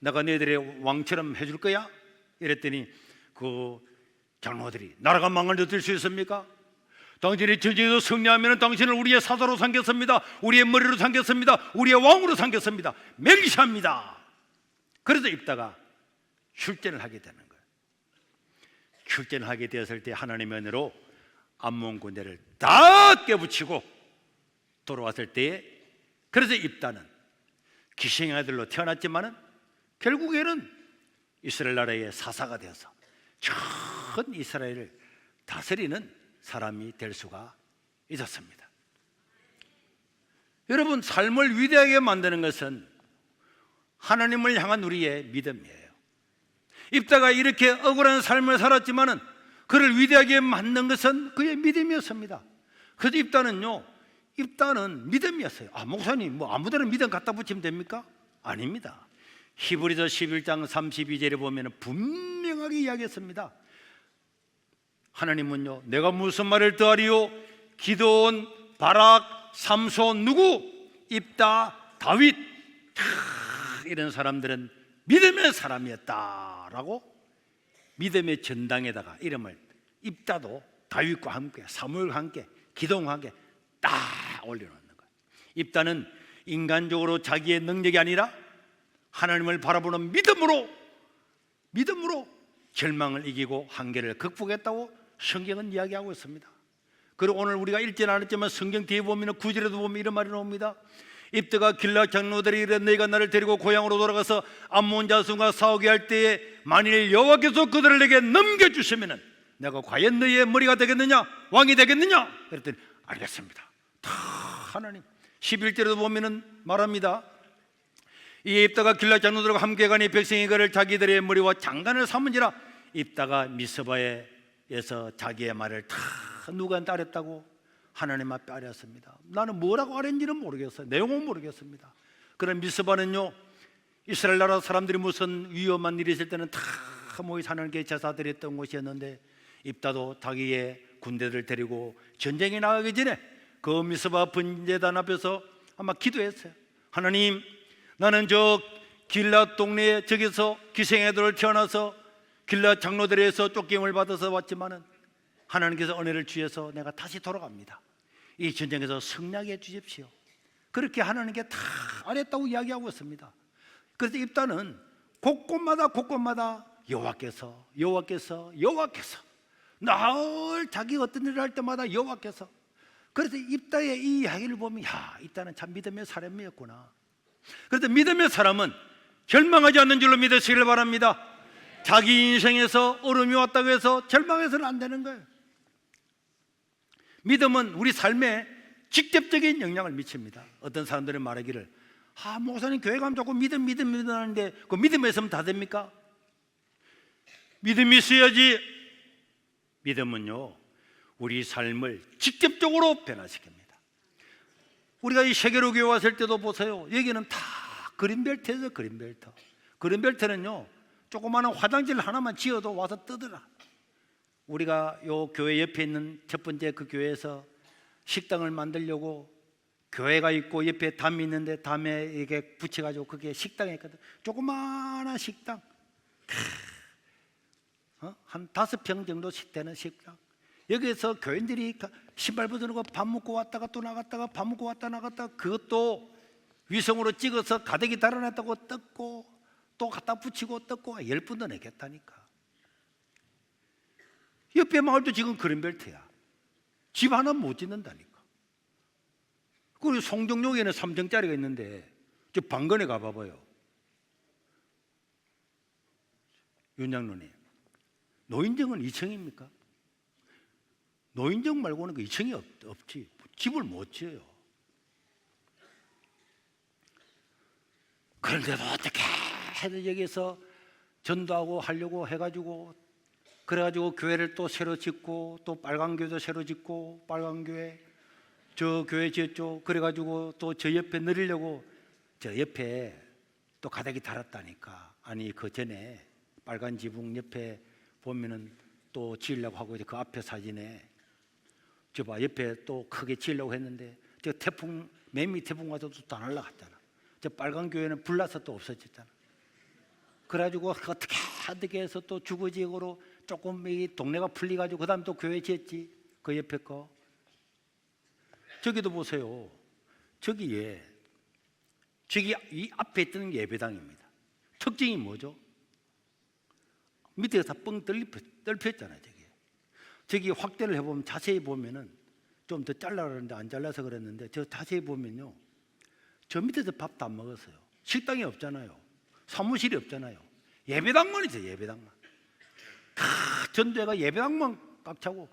내가 너희들의 왕처럼 해줄 거야? 이랬더니 그 장로들이, 나라가 망할 때 될 수 있습니까? 당신이 전쟁에서 승리하면 당신을 우리의 사사로 삼겠습니다. 우리의 머리로 삼겠습니다. 우리의 왕으로 삼겠습니다. 멸시합니다. 그래서 입다가 출전을 하게 되는 거예요. 출전하게 되었을 때 하나님의 은혜로 암몬 군대를 다 깨부치고 돌아왔을 때에, 그래서 입다는 기생의 아들로 태어났지만은 결국에는 이스라엘 나라의 사사가 되어서 전 이스라엘을 다스리는 사람이 될 수가 있었습니다. 여러분, 삶을 위대하게 만드는 것은 하나님을 향한 우리의 믿음이에요. 입다가 이렇게 억울한 삶을 살았지만은 그를 위대하게 만든 것은 그의 믿음이었습니다. 그래서 입다는 믿음이었어요. 목사님, 뭐 아무데나 믿음 갖다 붙이면 됩니까? 아닙니다. 히브리서 11장 32절에 보면 분명하게 이야기했습니다. 하나님은요, 내가 무슨 말을 더하리요? 기드온, 바락, 삼손, 누구? 입다, 다윗, 이런 사람들은 믿음의 사람이었다라고 믿음의 전당에다가 이름을, 입다도 다윗과 함께, 사무엘과 함께, 기드온과 함께 딱 올려놓는 거예요. 입다는 인간적으로 자기의 능력이 아니라 하나님을 바라보는 믿음으로 절망을 이기고 한계를 극복했다고 성경은 이야기하고 있습니다. 그리고 오늘 우리가 읽지는 않았지만 성경 뒤에 보면 9절에도 보면 이런 말이 나옵니다. 입다가 길라 장로들이 이르되 너희가 나를 데리고 고향으로 돌아가서 암몬 자손과 싸우게 할 때에 만일 여호와께서 그들을 내게 넘겨주시면 내가 과연 너희의 머리가 되겠느냐, 왕이 되겠느냐? 그랬더니 알겠습니다. 다 하나님. 11절에도 보면 말합니다. 이 입다가 길라 장로들과 함께 가니 백성이 그를 자기들의 머리와 장관을 삼은지라. 입다가 미스바에서 자기의 말을 다 누가 따렸다고? 하나님 앞에 아뢰었습니다. 나는 뭐라고 아뢰는지는 모르겠어요. 내용은 모르겠습니다. 그런 미스바는요, 이스라엘 나라 사람들이 무슨 위험한 일이 있을 때는 다 모여서 하나님께 제사 드렸던 곳이었는데, 입다도 자기의 군대들 데리고 전쟁에 나가기 전에 그 미스바 번제단 앞에서 아마 기도했어요. 하나님, 나는 저 길랏 동네에 저기서 기생애들을 태어나서 길랏 장로들에서 쫓김을 받아서 왔지만은 하나님께서 은혜를 주셔서 내가 다시 돌아갑니다. 이 전쟁에서 승리하게 해주십시오. 그렇게 하나님께 다 아뢰었다고 이야기하고 있습니다. 그래서 입다는 곳곳마다 여호와께서 늘 자기 어떤 일을 할 때마다 여호와께서. 그래서 입다의 이 이야기를 보면 입다는 참 믿음의 사람이었구나. 그래서 믿음의 사람은 절망하지 않는 줄로 믿으시기를 바랍니다. 자기 인생에서 어려움이 왔다고 해서 절망해서는 안 되는 거예요. 믿음은 우리 삶에 직접적인 영향을 미칩니다. 어떤 사람들은 말하기를 목사님 교회 가면 자꾸 믿음 하는데 그 믿음에 있으면 다 됩니까? 믿음이 있어야지. 믿음은요, 우리 삶을 직접적으로 변화시킵니다. 우리가 이 세계로 교회 왔을 때도 보세요. 여기는 다 그린벨트에서 그린벨트. 그린벨트는요, 조그마한 화장실 하나만 지어도 와서 뜨더라. 우리가 요 교회 옆에 있는 첫 번째 그 교회에서 식당을 만들려고 교회가 있고 옆에 담이 있는데 담에 이게 붙여가지고 그게 식당이 있거든. 조그마한 식당, 한 5평 정도 되는 식당. 여기에서 교인들이 신발 벗어놓고 밥 먹고 왔다가 또 나갔다가 밥 먹고 왔다 나갔다가 그것도 위성으로 찍어서 가득히 달아놨다고 뜯고 또 갖다 붙이고 뜯고 10분도 내겠다니까. 옆에 마을도 지금 그린벨트야. 집 하나 못 짓는다니까. 그리고 송정역에는 3층짜리가 있는데 저 방건에 가봐봐요. 윤장로님, 노인정은 2층입니까? 노인정 말고는 그 2층이 없지. 집을 못 지어요. 그런데도 어떻게 해도 여기서 전도하고 하려고 해가지고 그래가지고 교회를 또 새로 짓고 또 빨간교회도 새로 짓고 빨간교회 저 교회 지었죠. 그래가지고 또 저 옆에 늘리려고 저 옆에 또 가닥이 달았다니까. 아니 그 전에 빨간 지붕 옆에 보면은 또 지으려고 하고 이제 그 앞에 사진에 저 봐 옆에 또 크게 지으려고 했는데 저 태풍 매미 태풍 와서 또 다 날라갔잖아. 저 빨간 교회는 불나서 또 없어졌잖아. 그래가지고 어떻게 해서 또 주거지역으로 조금 이 동네가 풀리가지고 그 다음 또 교회 지었지. 그 옆에 거. 저기도 보세요. 저기 이 앞에 있던 예배당입니다. 특징이 뭐죠? 밑에가 다 뻥 뚫혔잖아요. 저기 확대를 해보면 자세히 보면은 좀 더 잘라 그러는데 안 잘라서 그랬는데 저 자세히 보면요, 저 밑에서 밥도 안 먹었어요. 식당이 없잖아요. 사무실이 없잖아요. 예배당만 있어요. 예배당만. 전도회가 예배당만 꽉 차고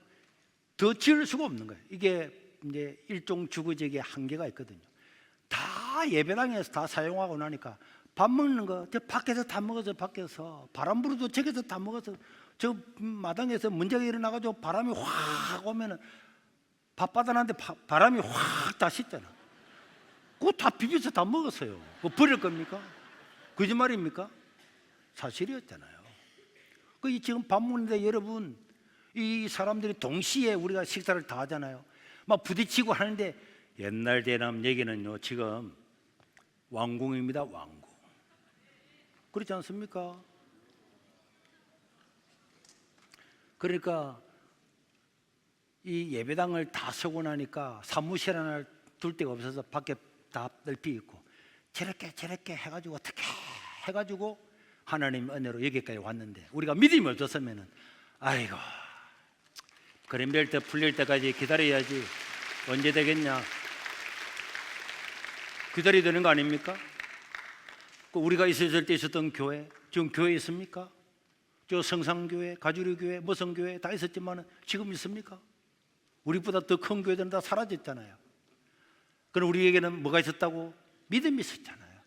더 지을 수가 없는 거예요. 이게 이제 일종 주거지역의 한계가 있거든요. 다 예배당에서 다 사용하고 나니까 밥 먹는 거 저 밖에서 다 먹어서, 밖에서 바람 불어도 저기서 다 먹어서, 저 마당에서 문제가 일어나가지고 바람이 확 오면은 밥 받아놨는데 바람이 확 다 씻잖아. 그거 다 비벼서 다 먹었어요. 그거 버릴 겁니까? 거짓말입니까? 사실이었잖아요. 지금 밥 먹는데 여러분, 이 사람들이 동시에 우리가 식사를 다 하잖아요. 막 부딪히고 하는데 옛날 대남 얘기는요, 지금 왕궁입니다. 왕궁. 그렇지 않습니까? 그러니까 이 예배당을 다 서고 나니까 사무실 하나 둘 데가 없어서 밖에 다 넓히 있고, 저렇게 해가지고 어떻게 해가지고 하나님 은혜로 여기까지 왔는데, 우리가 믿음이 없었으면은 아이고 그래 멜트 풀릴 때까지 기다려야지, 언제 되겠냐, 기다려야 되는 거 아닙니까? 우리가 있었을 때 있었던 교회, 지금 교회 있습니까? 저 성상교회, 가주리교회, 모성교회 다 있었지만 지금 있습니까? 우리보다 더 큰 교회들은 다 사라졌잖아요. 그럼 우리에게는 뭐가 있었다고? 믿음이 있었잖아요.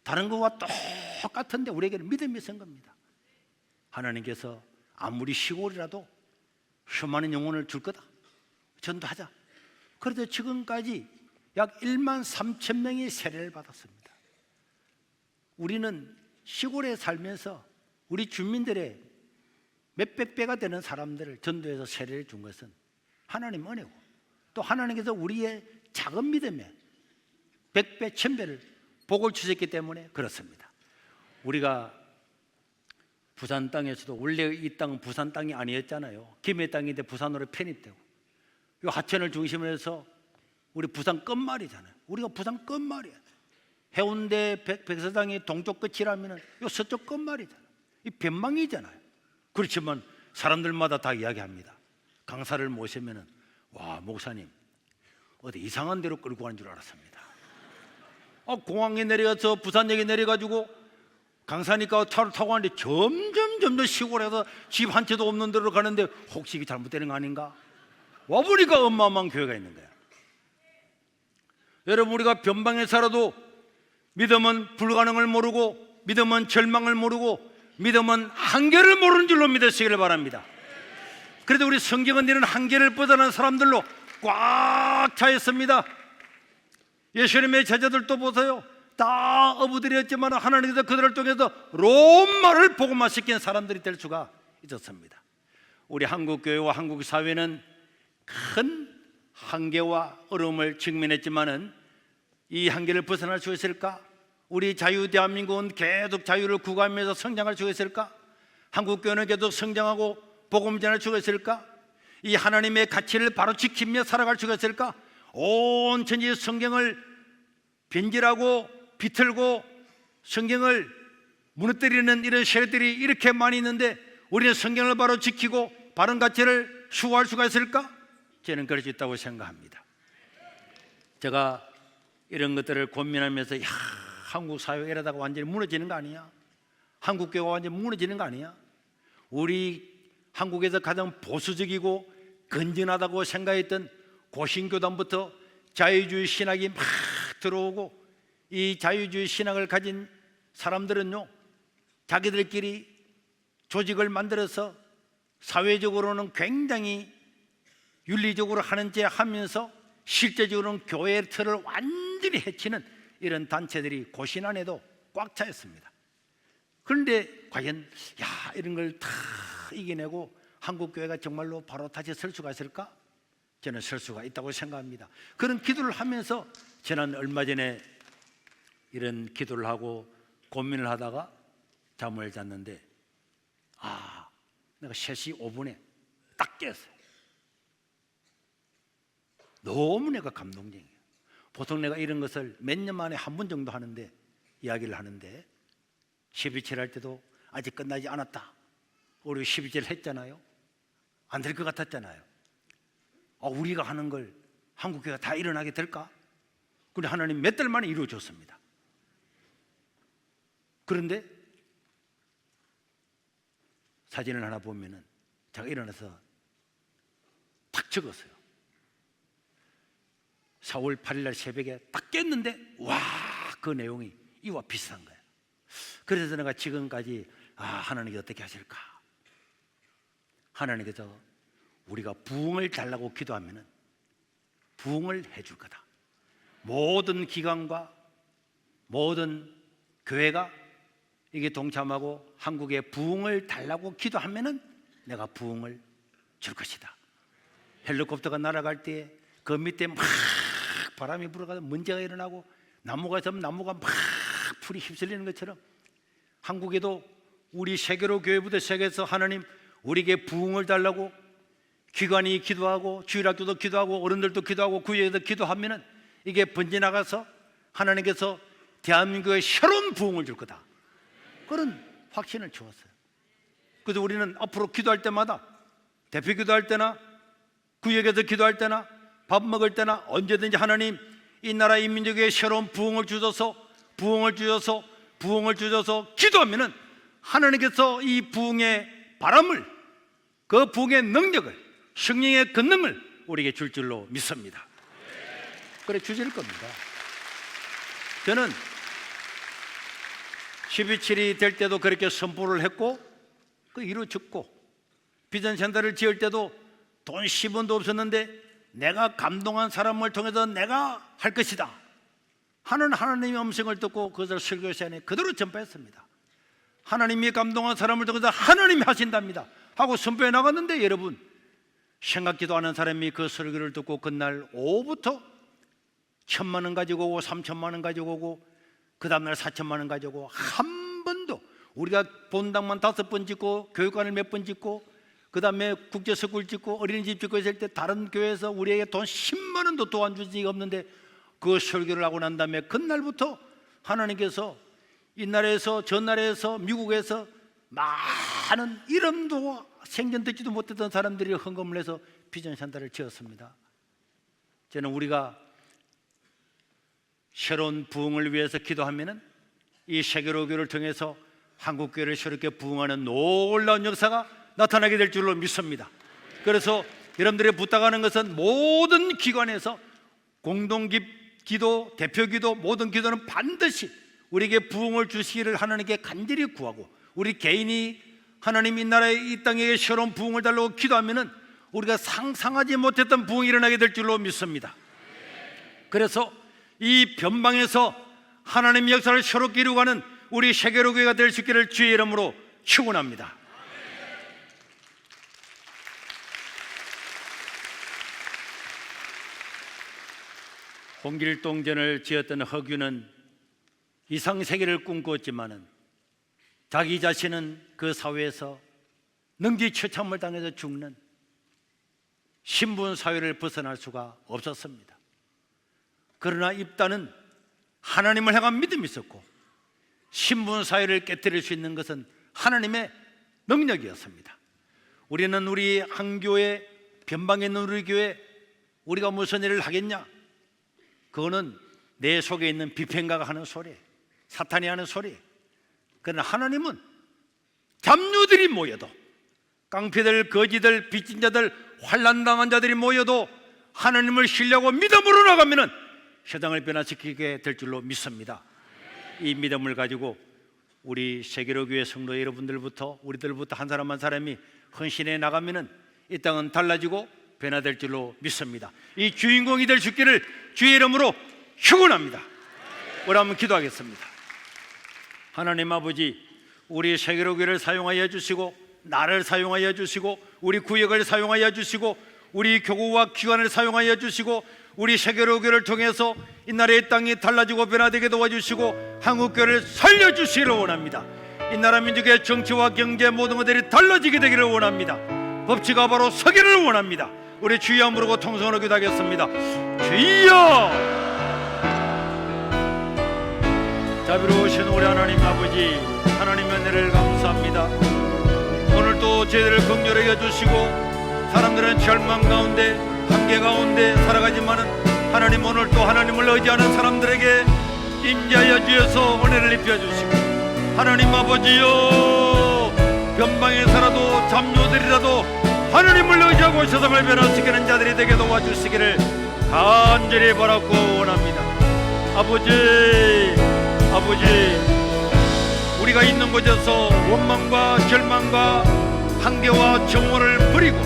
다른 것과 똑같은데 우리에게는 믿음이 있은 겁니다. 하나님께서 아무리 시골이라도 수많은 영혼을 줄 거다, 전도하자. 그래도 지금까지 약 1만 3천 명이 세례를 받았습니다. 우리는 시골에 살면서 우리 주민들의 몇백 배가 되는 사람들을 전도해서 세례를 준 것은 하나님 은혜고, 또 하나님께서 우리의 작은 믿음에 100배, 1000배를 복을 주셨기 때문에 그렇습니다. 우리가 부산 땅에서도 원래 이 땅은 부산 땅이 아니었잖아요. 김해 땅인데 부산으로 편입되고, 이 하천을 중심으로 해서 우리 부산 끝말이잖아요. 우리가 부산 끝말이야. 해운대 백사장이 동쪽 끝이라면 이 서쪽 끝말이잖아요. 이 변방이잖아요. 그렇지만 사람들마다 다 이야기합니다. 강사를 모시면은, 와, 목사님 어디 이상한 데로 끌고 가는 줄 알았습니다. 공항에 내려가서 부산역에 내려가지고 강사니까 차를 타고 가는데 점점 시골에서 집 한 채도 없는 데로 가는데 혹시 이게 잘못되는 거 아닌가? 와보니까 어마어마한 교회가 있는 거야. 여러분, 우리가 변방에 살아도 믿음은 불가능을 모르고, 믿음은 절망을 모르고, 믿음은 한계를 모르는 줄로 믿으시기를 바랍니다. 그래도 우리 성경은 이런 한계를 벗어난 사람들로 꽉 차 있습니다. 예수님의 제자들도 보세요. 다 어부들이었지만 하나님께서 그들을 통해서 로마를 복음화시킨 사람들이 될 수가 있었습니다. 우리 한국교회와 한국사회는 큰 한계와 어려움을 직면했지만은 이 한계를 벗어날 수 있을까? 우리 자유 대한민국은 계속 자유를 구가하면서 성장할 수 있을까? 한국교회는 계속 성장하고 복음 전할 수가 있을까? 이 하나님의 가치를 바로 지키며 살아갈 수가 있을까? 온 천지 성경을 변질하고 비틀고 성경을 무너뜨리는 이런 세력들이 이렇게 많이 있는데 우리는 성경을 바로 지키고 바른 가치를 추구할 수가 있을까? 저는 그럴 수 있다고 생각합니다. 제가 이런 것들을 고민하면서, 야, 한국 사회가 이러다가 완전히 무너지는 거 아니야? 한국교회가 완전히 무너지는 거 아니야? 우리 한국에서 가장 보수적이고 건전하다고 생각했던 고신교단부터 자유주의 신학이 막 들어오고, 이 자유주의 신학을 가진 사람들은요, 자기들끼리 조직을 만들어서 사회적으로는 굉장히 윤리적으로 하는 체 하면서 실제적으로는 교회의 틀을 완전히 해치는 이런 단체들이 고신 안에도 꽉 차 있습니다. 그런데 과연 이런 걸 다 이겨내고 한국교회가 정말로 바로 다시 설 수가 있을까? 저는 설 수가 있다고 생각합니다. 그런 기도를 하면서 저는 얼마 전에 이런 기도를 하고 고민을 하다가 잠을 잤는데, 내가 3시 5분에 딱 깼어요. 너무 내가 감동적이에요. 보통 내가 이런 것을 몇 년 만에 한 번 정도 하는데, 이야기를 하는데 12칠 할 때도 아직 끝나지 않았다, 우리 12절 했잖아요. 안 될 것 같았잖아요. 우리가 하는 걸 한국교회가 다 일어나게 될까? 그런데 하나님 몇 달 만에 이루어졌습니다. 그런데 사진을 하나 보면은 제가 일어나서 딱 적었어요. 4월 8일 날 새벽에 딱 깼는데 와, 그 내용이 이와 비슷한 거예요. 그래서 내가 지금까지 하나님이 어떻게 하실까? 하나님께서 우리가 부흥을 달라고 기도하면은 부흥을 해줄 거다. 모든 기관과 모든 교회가 이게 동참하고 한국에 부흥을 달라고 기도하면은 내가 부흥을 줄 것이다. 헬리콥터가 날아갈 때 그 밑에 막 바람이 불어가서 문제가 일어나고 나무가 있으면 나무가 막 풀이 휩쓸리는 것처럼 한국에도 우리 세계로 교회부터 시작해서 하나님 우리에게 부흥을 달라고 기관이 기도하고 주일학교도 기도하고 어른들도 기도하고 구역에도 기도하면은 이게 번져나가서 하나님께서 대한민국에 새로운 부흥을 줄 거다. 그런 확신을 주었어요. 그래서 우리는 앞으로 기도할 때마다 대표 기도할 때나 구역에서 기도할 때나 밥 먹을 때나 언제든지 하나님 이 나라 이 민족에 새로운 부흥을 주셔서 기도하면은 하나님께서 이 부흥의 바람을 그 부흥의 능력을 성령의 권능을 우리에게 줄 줄로 믿습니다. 그래 주실 겁니다. 저는 12.7이 될 때도 그렇게 선포를 했고 그 이루어졌고 비전센터를 지을 때도 돈 10원도 없었는데 내가 감동한 사람을 통해서 내가 할 것이다 하는 하나님의 음성을 듣고 그것을 설교 시간에 그대로 전파했습니다. 하나님이 감동한 사람을 통해서 하나님이 하신답니다 하고 선포해 나갔는데 여러분 생각지도 않은 사람이 그 설교를 듣고 그날 오후부터 1,000만 원 가지고 오고 3,000만 원 가지고 오고 그 다음날 4,000만 원 가지고 오고 한 번도 우리가 본당만 5번 짓고 교육관을 몇 번 짓고 그 다음에 국제스쿨 짓고 어린이집 짓고 있을 때 다른 교회에서 우리에게 돈 10만 원도 도와준 적이 없는데 그 설교를 하고 난 다음에 그날부터 하나님께서 이 나라에서 저 나라에서 미국에서 많은 이름도 생전 듣지도 못했던 사람들이 헌금을 해서 비전센터를 지었습니다. 저는 우리가 새로운 부흥을 위해서 기도하면은 이 세계로교를 통해서 한국교회를 새롭게 부흥하는 놀라운 역사가 나타나게 될 줄로 믿습니다. 그래서 여러분들이 부탁하는 것은 모든 기관에서 공동기도, 대표기도, 모든 기도는 반드시 우리에게 부흥을 주시기를 하나님께 간절히 구하고 우리 개인이 하나님 이 나라에 이 땅에 새로운 부흥을 달라고 기도하면은 우리가 상상하지 못했던 부흥이 일어나게 될 줄로 믿습니다. 그래서 이 변방에서 하나님의 역사를 새롭게 이루어가는 우리 세계로교회가 될 수 있기를 주의 이름으로 축원합니다. 홍길동전을 지었던 허균은 이상세계를 꿈꾸었지만은 자기 자신은 그 사회에서 능지처참을 당해서 죽는 신분 사회를 벗어날 수가 없었습니다. 그러나 입단은 하나님을 향한 믿음이 있었고 신분 사회를 깨뜨릴 수 있는 것은 하나님의 능력이었습니다. 우리는 우리 한 교회, 변방에 있는 우리 교회 우리가 무슨 일을 하겠냐? 그거는 내 속에 있는 비평가가 하는 소리, 사탄이 하는 소리. 그러나 하나님은 잡류들이 모여도 깡패들, 거지들, 빚진자들, 환난당한 자들이 모여도 하나님을 신뢰하고 믿음으로 나가면은 세상을 변화시키게 될 줄로 믿습니다. 이 믿음을 가지고 우리 세계로교회 성도 여러분들부터 우리들부터 한 사람 한 사람이 헌신해 나가면은 이 땅은 달라지고 변화될 줄로 믿습니다. 이 주인공이 될 수 있기를 주의 이름으로 축원합니다. 우리 한번 기도하겠습니다. 하나님 아버지, 우리 세계로교회를 사용하여 주시고 나를 사용하여 주시고 우리 구역을 사용하여 주시고 우리 교구와 기관을 사용하여 주시고 우리 세계로교회를 통해서 이 나라의 땅이 달라지고 변화되게 도와주시고 한국교회를 살려주시기를 원합니다. 이 나라 민족의 정치와 경제 모든 것들이 달라지게 되기를 원합니다. 법치가 바로 서기를 원합니다. 우리 주여 부르고 통성으로 기도하겠습니다. 주여! 자비로우신 우리 하나님 아버지, 하나님의 은혜를 감사합니다. 오늘도 오늘도 저희들을 긍휼히 여주시고, 사람들은 절망 가운데 한계 가운데 살아가지만은 하나님 오늘 또 하나님을 의지하는 사람들에게 임재하여 주셔서 은혜를 입혀주시고, 하나님 아버지여, 변방에서라도 잠녀들이라도 하나님을 의지하고 세상을 변화시키는 자들이 되게 도와주시기를 간절히 바라고 원합니다. 아버지, 우리가 있는 곳에서 원망과 절망과 한계와 정오를 버리고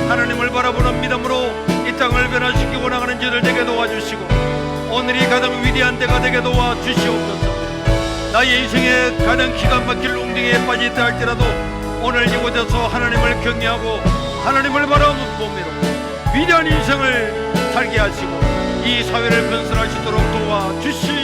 하나님을 바라보는 믿음으로 이 땅을 변화시키고 나가는 자들 되게 도와주시고, 오늘이 가장 위대한 때가 되게 도와주시옵소서. 나의 인생에 가장 기가 막힐 웅덩이에 빠져있다 할지라도 오늘 이곳에서 하나님을 경외하고 하나님을 바라보며 위대한 인생을 살게 하시고 이 사회를 건설하시도록 도와주시옵소서.